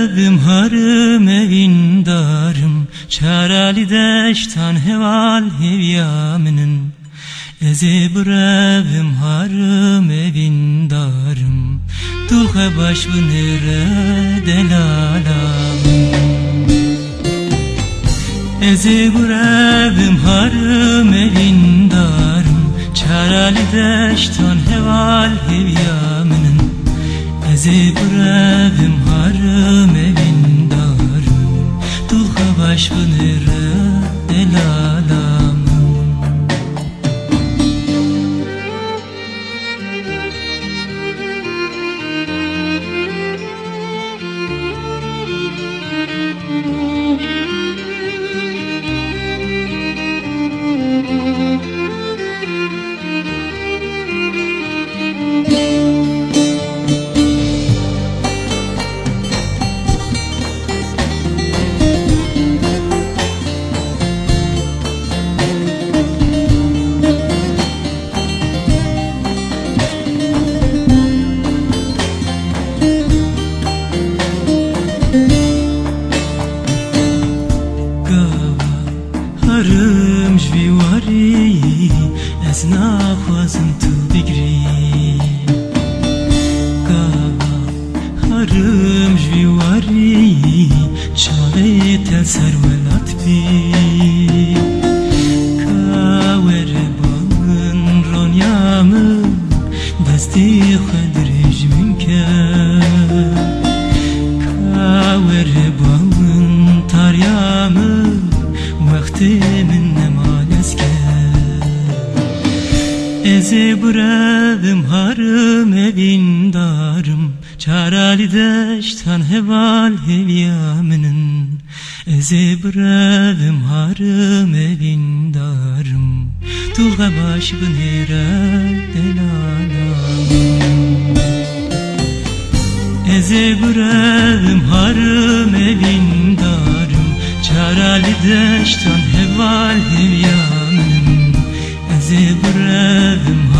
برevim harım evin darım Çarali deştan heval hevyamının Eze برevim harım evin darım Dulha baş nere delalam Eze برevim harım evin darım Çarali deştan heval hevyamının Eze برevim harım evin darım Dulha baş nere delalam harım jviwari ez naxwazim tu bigirî Gava harım jviwari çavê te serwelat bî Ka were balin ronya min destê xwe dirêj min kir Ka were balin tarya min وقتی من نمانز کرد Eze برevim harım evin darım Çarali deştan heval hevyamının Eze برevim harım evin darım Dulha baş nere delalam Eze برevim harım evin darım Çarali deştan heval hevyamının Eze برevim